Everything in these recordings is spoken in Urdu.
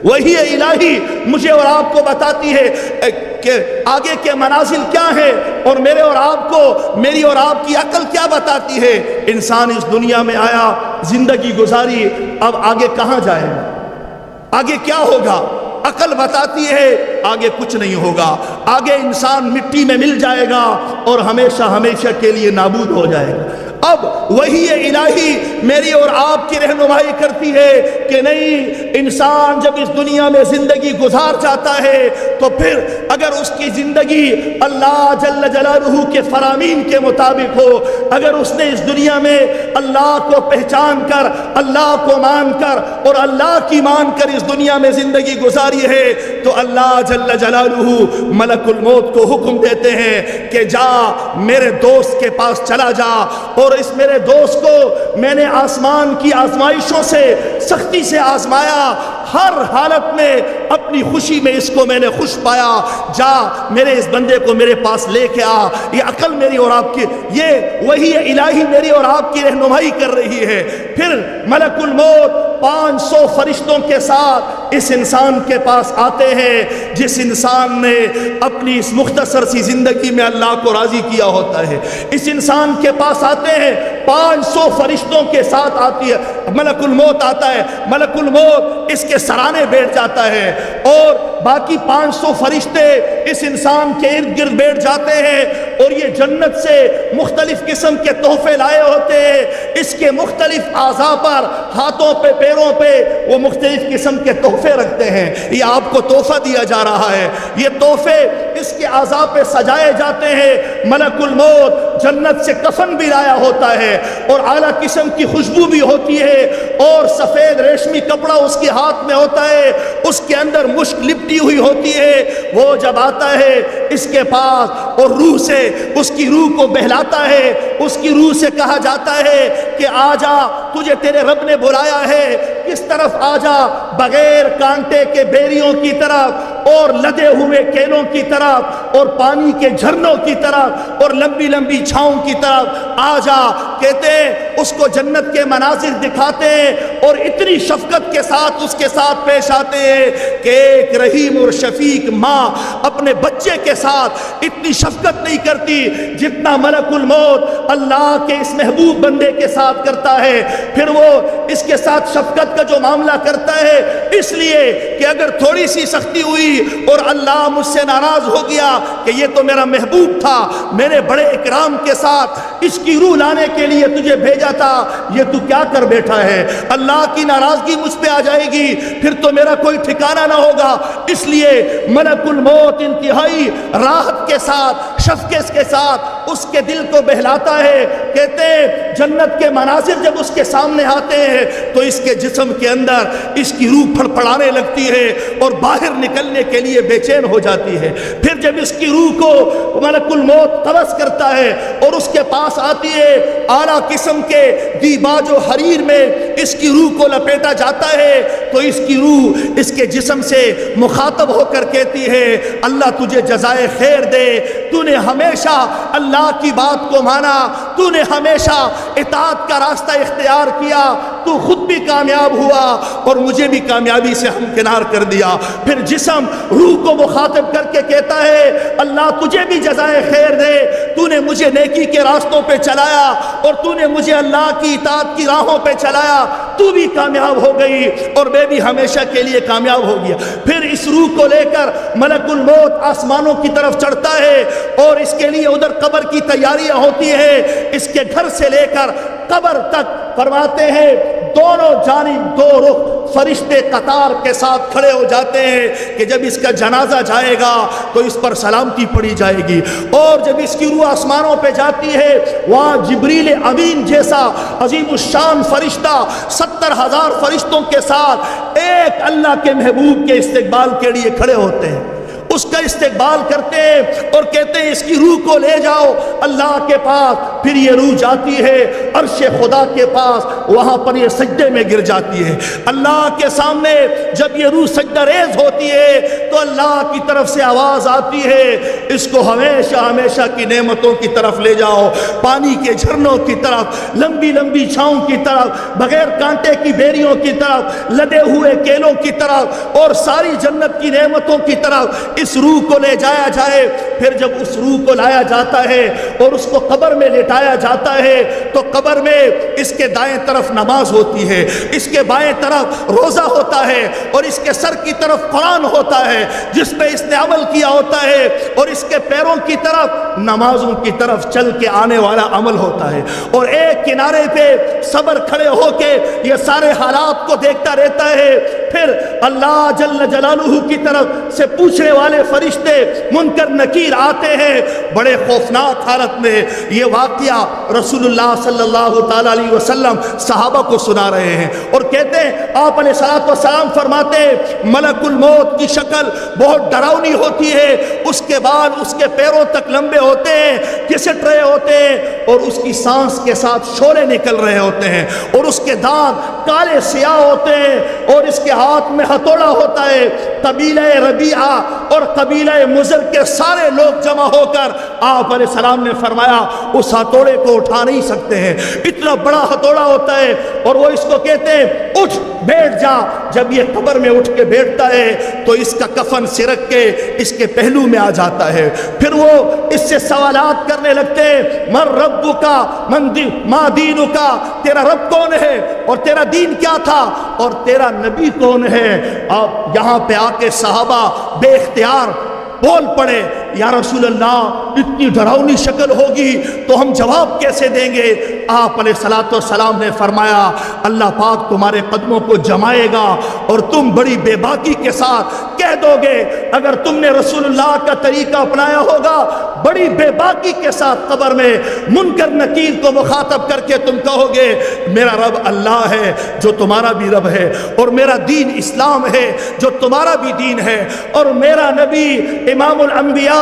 وہی الہی مجھے اور آپ کو بتاتی ہے کہ آگے کے منازل کیا ہے، اور میرے اور آپ کو، میری اور آپ کی عقل کیا بتاتی ہے۔ انسان اس دنیا میں آیا، زندگی گزاری، اب آگے کہاں جائے گا، آگے کیا ہوگا؟ عقل بتاتی ہے آگے کچھ نہیں ہوگا، آگے انسان مٹی میں مل جائے گا اور ہمیشہ ہمیشہ کے لیے نابود ہو جائے گا۔ اب وہی الہی میری اور آپ کی رہنمائی کرتی ہے کہ نہیں، انسان جب اس دنیا میں زندگی گزار جاتا ہے تو پھر اگر اس کی زندگی اللہ جل جلالہ کے فرامین کے مطابق ہو، اگر اس نے اس دنیا میں اللہ کو پہچان کر، اللہ کو مان کر اور اللہ کی مان کر اس دنیا میں زندگی گزاری ہے، تو اللہ جل جلالہ ملک الموت کو حکم دیتے ہیں کہ جا میرے دوست کے پاس چلا جا، اور اس میرے دوست کو میں نے آسمان کی آزمائشوں سے سختی سے آزمایا، ہر حالت میں اپنی خوشی میں اس کو میں نے خوش پایا، جا میرے اس بندے کو میرے پاس لے کے آ۔ یہ عقل میری اور آپ کی، یہ وہی الہی میری اور آپ کی رہنمائی کر رہی ہے۔ پھر ملک الموت 500 فرشتوں کے ساتھ اس انسان کے پاس آتے ہیں جس انسان نے اپنی اس مختصر سی زندگی میں اللہ کو راضی کیا ہوتا ہے۔ اس انسان کے پاس آتے ہیں، 500 فرشتوں کے ساتھ آتی ہے، ملک الموت آتا ہے، ملک الموت اس کے سرانے بیٹھ جاتا ہے اور باقی 500 فرشتے اس انسان کے ارد گرد بیٹھ جاتے ہیں، اور یہ جنت سے مختلف قسم کے تحفے لائے ہوتے ہیں۔ اس کے مختلف اعضاء پر، ہاتھوں پہ، پیروں پہ وہ مختلف قسم کے تحفے رکھتے ہیں۔ یہ آپ کو تحفہ دیا جا رہا ہے، یہ تحفے اس کے اعضاء پہ سجائے جاتے ہیں۔ ملک الموت جنت سے کفن بھی لایا ہوتا ہے اور اعلیٰ قسم کی خوشبو بھی ہوتی ہے، اور سفید ریشمی کپڑا اس کے ہاتھ میں ہوتا ہے، اس کے اندر مشک لپٹی ہوئی ہوتی ہے۔ وہ جب آتا ہے اس کے پاس اور روح سے اس کی روح کو بہلاتا ہے، اس کی روح سے کہا جاتا ہے کہ آ جا، تجھے تیرے رب نے بلایا ہے، کس طرف آ جا؟ بغیر کانٹے کے بیریوں کی طرف اور لدے ہوئے کیلوں کی طرف اور پانی کے جھرنوں کی طرف اور لمبی لمبی چھاؤں کی طرف آ جا۔ کہتے ہیں اس کو جنت کے مناظر دکھاتے ہیں اور اتنی شفقت کے ساتھ اس کے ساتھ پیش آتے ہیں کہ ایک رحیم اور شفیق ماں اپنے بچے کے ساتھ اتنی شفقت نہیں کرتی جتنا ملک الموت اللہ کے اس محبوب بندے کے ساتھ کرتا ہے۔ پھر وہ اس کے ساتھ شفقت کا جو معاملہ کرتا ہے اس لیے کہ اگر تھوڑی سی سختی ہوئی اور اللہ مجھ سے ناراض ہو گیا کہ یہ تو میرا محبوب تھا، میں نے بڑے اکرام کے ساتھ اس کی روح لانے کے لیے تجھے بھیجا تھا، یہ تو کیا کر بیٹھا ہے؟ اللہ کی ناراضگی مجھ پہ آ جائے گی، پھر تو میرا کوئی ٹھکانہ نہ ہوگا۔ اس لیے ملک الموت انتہائی راحت کے ساتھ، شفقت کے ساتھ اس کے دل کو بہلاتا ہے۔ کہتے ہیں جنت کے مناظر جب اس کے سامنے آتے ہیں تو اس کے جسم کے اندر اس کی روح پھڑپڑانے لگتی ہے اور باہر نکلنے کے لیے بے چین ہو جاتی ہے۔ پھر جب اس کی روح کو ملک الموت قبض کرتا ہے اور اس کے پاس آتی ہے، اعلیٰ قسم کے دیباج و حریر میں اس کی روح کو لپیٹا جاتا ہے، تو اس کی روح اس کے جسم سے مخاطب ہو کر کہتی ہے اللہ تجھے جزائے خیر دے، تو نے ہمیشہ اللہ کی بات کو مانا، تو نے ہمیشہ اطاعت کا راستہ اختیار کیا، تو خود بھی کامیاب ہوا اور مجھے بھی کامیابی سے ہمکنار کر دیا۔ پھر جسم روح کو مخاطب کر کے کہتا ہے اللہ تجھے بھی جزائے خیر دے، تو نے مجھے نیکی کے راستوں پہ چلایا اور تو نے مجھے اللہ کی اطاعت کی راہوں پہ چلایا، تو بھی کامیاب ہو گئی اور میں بھی ہمیشہ کے لیے کامیاب ہو گیا۔ پھر اس روح کو لے کر ملک الموت آسمانوں کی طرف چڑھتا ہے اور اس کے لیے ادھر قبر کی تیاریاں ہوتی ہیں۔ اس کے گھر سے لے کر قبر تک فرماتے ہیں دونوں جانب دو رخ فرشتے قطار کے ساتھ کھڑے ہو جاتے ہیں کہ جب اس کا جنازہ جائے گا تو اس پر سلامتی پڑی جائے گی، اور جب اس کی روح آسمانوں پہ جاتی ہے وہاں جبریل امین جیسا عظیم الشان فرشتہ 70,000 فرشتوں کے ساتھ ایک اللہ کے محبوب کے استقبال کے لیے کھڑے ہوتے ہیں، اس کا استقبال کرتے ہیں اور کہتے ہیں اس کی روح کو لے جاؤ اللہ کے پاس۔ پھر یہ روح جاتی ہے عرش خدا کے پاس، وہاں پر یہ سجدے میں گر جاتی ہے۔ اللہ کے سامنے جب یہ روح سجدہ ریز ہوتی ہے تو اللہ کی طرف سے آواز آتی ہے، اس کو ہمیشہ ہمیشہ کی نعمتوں کی طرف لے جاؤ، پانی کے جھرنوں کی طرف، لمبی لمبی چھاؤں کی طرف، بغیر کانٹے کی بیریوں کی طرف، لدے ہوئے کیلوں کی طرف اور ساری جنت کی نعمتوں کی طرف اس روح کو لے جایا جائے۔ پھر جب اس روح کو لایا جاتا ہے اور اس کو قبر میں لٹایا جاتا ہے تو قبر میں اس کے دائیں طرف نماز ہوتی ہے، اس کے بائیں طرف روزہ ہوتا ہے اور اس کے سر کی طرف قرآن ہوتا ہے جس پہ اس نے عمل کیا ہوتا ہے، اور اس کے پیروں کی طرف نمازوں کی طرف چل کے آنے والا عمل ہوتا ہے، اور ایک کنارے پہ صبر کھڑے ہو کے یہ سارے حالات کو دیکھتا رہتا ہے۔ پھر اللہ جل جلالہ کی طرف سے پوچھنے والے فرشتے منکر نکیر آتے ہیں، بڑے خوفناک حالت میں۔ یہ واقعہ رسول اللہ صلی اللہ تعالی علیہ وسلم صحابہ کو سنا رہے ہیں اور کہتے ہیں، آپ علیہ الصلوۃ والسلام فرماتے ہیں ملک الموت کی شکل بہت ڈراؤنی ہوتی ہے، اس کے بعد اس کے پیروں تک لمبے ہوتے ہیں، گھسٹ رہے ہوتے ہیں، اور اس کی سانس کے ساتھ شعلے نکل رہے ہوتے ہیں، اور اس کے دانت کالے سیاہ ہوتے ہیں، اور اس کے ہاتھ میں ہتھوڑا ہوتا ہے۔ قبیلہ ربیعہ اور قبیلہ مضر کے سارے لوگ جمع ہو کر آپ علیہ السلام نے فرمایا اس ہتھوڑے کو اٹھا نہیں سکتے ہیں، اتنا بڑا ہتھوڑا ہوتا ہے، اور وہ اس کو کہتے ہیں اٹھ بیٹھ جا۔ جب یہ قبر میں اٹھ کے بیٹھتا ہے تو اس کا کفن سرک کے اس کے پہلو میں آ جاتا ہے۔ پھر وہ اس سے سوالات کرنے لگتے ہیں، من ربک ما دینک، تیرا رب کون ہے اور تیرا دین کیا تھا اور تیرا نبی کون ہے۔ آپ یہاں پہ آ کے صحابہ بے اختیار بول پڑے، یا رسول اللہ اتنی ڈراؤنی شکل ہوگی تو ہم جواب کیسے دیں گے؟ آپ علیہ الصلوۃ والسلام نے فرمایا اللہ پاک تمہارے قدموں کو جمائے گا اور تم بڑی بے باکی کے ساتھ کہہ دو گے، اگر تم نے رسول اللہ کا طریقہ اپنایا ہوگا بڑی بے باکی کے ساتھ قبر میں منکر نکیر کو مخاطب کر کے تم کہو گے میرا رب اللہ ہے جو تمہارا بھی رب ہے، اور میرا دین اسلام ہے جو تمہارا بھی دین ہے، اور میرا نبی امام الانبیاء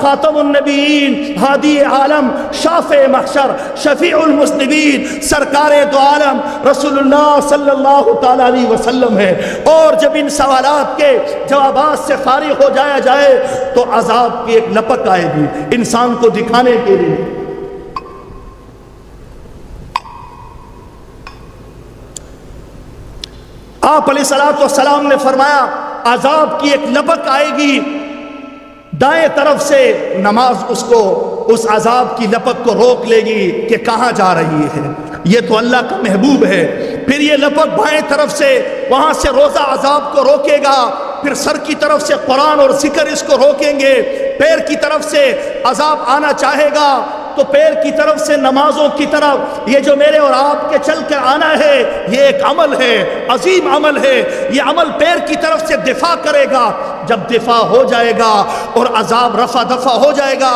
خاتم النبیین ہادی عالم شافع محشر شفیع المذنبین سرکار دو عالم رسول اللہ صلی اللہ تعالی علیہ وسلم ہے۔ اور جب ان سوالات کے جوابات سے فارغ ہو جایا جائے تو عذاب کی ایک لپک آئے گی انسان کو دکھانے کے لیے۔ آپ علیہ الصلوۃ والسلام نے فرمایا عذاب کی ایک لپک آئے گی، دائیں طرف سے نماز اس کو اس عذاب کی لپک کو روک لے گی کہ کہاں جا رہی ہے، یہ تو اللہ کا محبوب ہے۔ پھر یہ لپک بائیں طرف سے وہاں سے روزہ عذاب کو روکے گا، پھر سر کی طرف سے قرآن اور ذکر اس کو روکیں گے، پیر کی طرف سے عذاب آنا چاہے گا تو پیر کی طرف سے نمازوں کی طرف یہ جو میرے اور آپ کے چل کر آنا ہے یہ ایک عمل ہے، عظیم عمل ہے، یہ عمل پیر کی طرف سے دفاع کرے گا۔ جب دفاع ہو جائے گا اور عذاب رفع دفع ہو جائے گا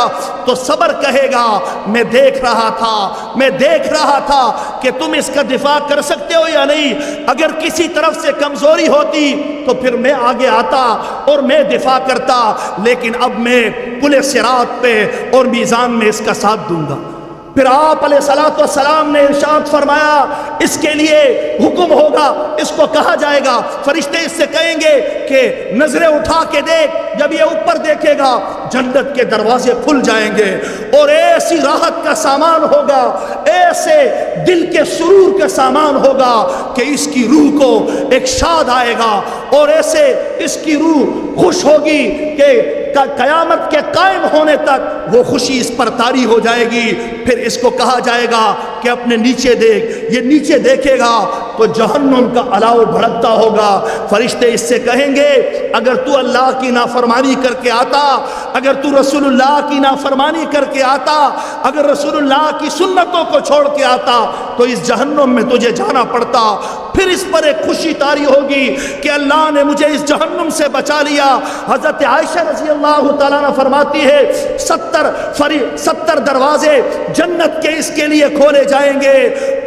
تو صبر کہے گا میں دیکھ رہا تھا کہ تم اس کا دفاع کر سکتے ہو یا نہیں، اگر کسی طرف سے کمزوری ہوتی تو پھر میں آگے آتا اور میں دفاع کرتا، لیکن اب میں پل صراط پہ اور میزان میں اس کا ساتھ دوں گا۔ پھر آپ علیہ الصلوۃ والسلام نے ارشاد فرمایا اس کے لیے حکم ہوگا، اس کو کہا جائے گا، فرشتے اس سے کہیں گے کہ نظریں اٹھا کے دیکھ، جب یہ اوپر دیکھے گا جنت کے دروازے کھل جائیں گے اور ایسی راحت کا سامان ہوگا، ایسے دل کے سرور کا سامان ہوگا کہ اس کی روح کو ایک شاد آئے گا اور ایسے اس کی روح خوش ہوگی کہ قیامت کے قائم ہونے تک وہ خوشی اس پر طاری ہو جائے گی۔ پھر اس کو کہا جائے گا کہ اپنے نیچے دیکھ، یہ نیچے دیکھے گا تو جہنم کا الاؤ بھڑکتا ہوگا۔ فرشتے اس سے کہیں گے اگر تو اللہ کی نافرمانی کر کے آتا، اگر تو رسول اللہ کی نافرمانی کر کے آتا، اگر رسول اللہ کی سنتوں کو چھوڑ کے آتا تو اس جہنم میں تجھے جانا پڑتا۔ پھر اس پر ایک خوشی طاری ہوگی کہ اللہ نے مجھے اس جہنم سے بچا لیا۔ حضرت عائشہ رضی اللہ تعالیٰ عنہ فرماتی ہے 70 دروازے جنت کے اس کے لیے کھولے جائیں گے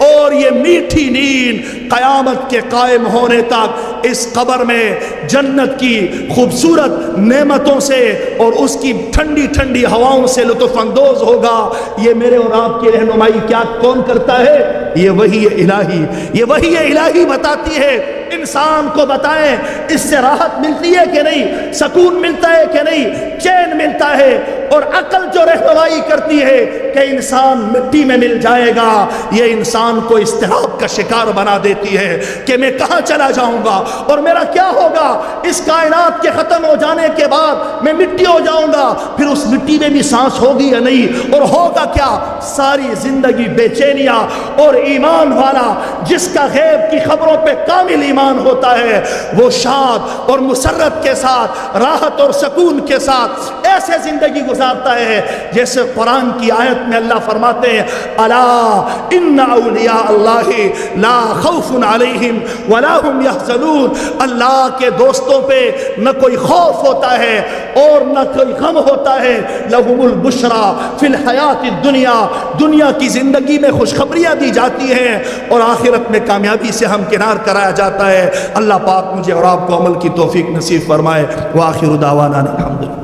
اور یہ میٹھی نیند قیامت کے قائم ہونے تک اس قبر میں جنت کی خوبصورت نعمتوں سے اور اس کی ٹھنڈی ٹھنڈی ہواؤں سے لطف اندوز ہوگا۔ یہ میرے اور آپ کی رہنمائی کیا کون کرتا ہے؟ یہ وحی الہی، یہ وحی الہی بتاتی ہے۔ انسان کو بتائیں اس سے راحت ملتی ہے کہ نہیں، سکون ملتا ہے کہ نہیں، چین ملتا ہے۔ اور عقل جو رہنمائی کرتی ہے کہ انسان مٹی میں مل جائے گا، یہ انسان کو اضطراب کا شکار بنا دیتی ہے کہ میں کہاں چلا جاؤں گا اور میرا کیا ہوگا، اس کائنات کے ختم ہو جانے کے بعد میں مٹی ہو جاؤں گا، پھر اس مٹی میں بھی سانس ہوگی یا نہیں، اور ہوگا کیا؟ ساری زندگی بے چینیاں۔ اور ایمان والا جس کا غیب کی خبروں پہ کامل ایمان ہوتا ہے، وہ شاد اور مسرت کے ساتھ، راحت اور سکون کے ساتھ ایسے زندگی گزارتا ہے جیسے قرآن کی آیت میں اللہ فرماتے ہیں الا ان اولیاء اللہ لا خوف علیہم ولا هم يحزنون۔ اللہ کے دوستوں پہ نہ کوئی خوف ہوتا ہے اور نہ کوئی غم ہوتا ہے۔ لہم البشرا فی الحیات الدنیا، دنیا کی زندگی میں خوشخبریاں دی جاتی ہیں اور آخرت میں کامیابی سے ہمکنار کرایا جاتا ہے۔ اللہ پاک مجھے اور آپ کو عمل کی توفیق نصیب فرمائے۔ وآخر دعوانا الحمدللہ۔